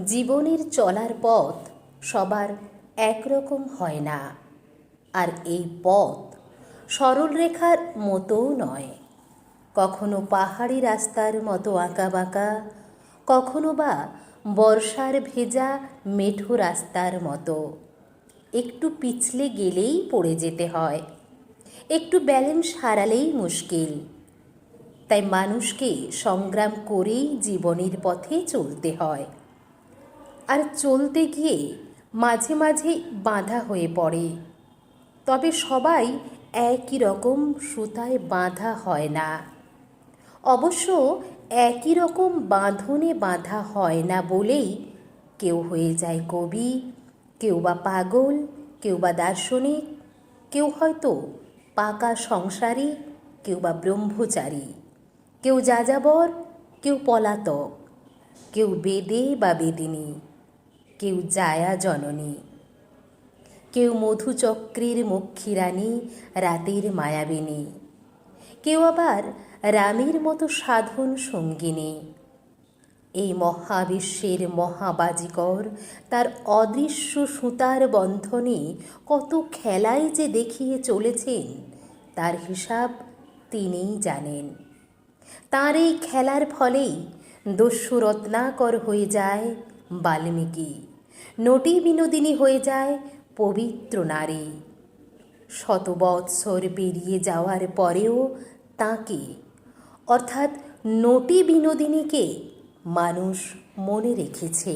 জীবনের চলার পথ সবার একরকম হয় না, আর এই পথ সরল রেখার মতোও নয়। কখনো পাহাড়ি রাস্তার মতো আঁকাবাঁকা, কখনো বা বর্ষার ভেজা মেঠো রাস্তার মতো। একটু পিছলে গেলেই পড়ে যেতে হয়, একটু ব্যালেন্স হারালেই মুশকিল। তাই মানুষকে সংগ্রাম করেই জীবনের পথে চলতে হয়। আর চলতে গিয়ে মাঝে মাঝে বাঁধা হয়ে পড়ে, তবে সবাই একই রকম সুতায় বাঁধা হয় না। অবশ্য একই রকম বাঁধনে বাঁধা হয় না বলেই কেউ হয়ে যায় কবি, কেউ বা পাগল, কেউ বা দার্শনিক, কেউ হয়তো পাকা সংসারী, কেউ বা ব্রহ্মচারী, কেউ যাযাবর, কেউ পলাতক, কেউ বেদে বা বেদিনী, কেউ জায়া জননী, কেউ মধুচক্রের মক্ষীরানী, রাতের মায়াবিনী, কেউ আবার রামের মতো সাধন সঙ্গিনী। এই মহাবিশ্বের মহাবাজিকর তার অদৃশ্য সুতার বন্ধনে কত খেলাই যে দেখিয়ে চলেছেন, তার হিসাব তিনিই জানেন। তাঁর এই খেলার ফলেই দস্যু রত্নাকর হয়ে যায় বাল্মীকি, নটি বিনোদিনী হয়ে যায় পবিত্র নারী। শত বৎসর পেরিয়ে যাওয়ার পরেও তাঁকে, অর্থাৎ নটি বিনোদিনীকে, মানুষ মনে রেখেছে।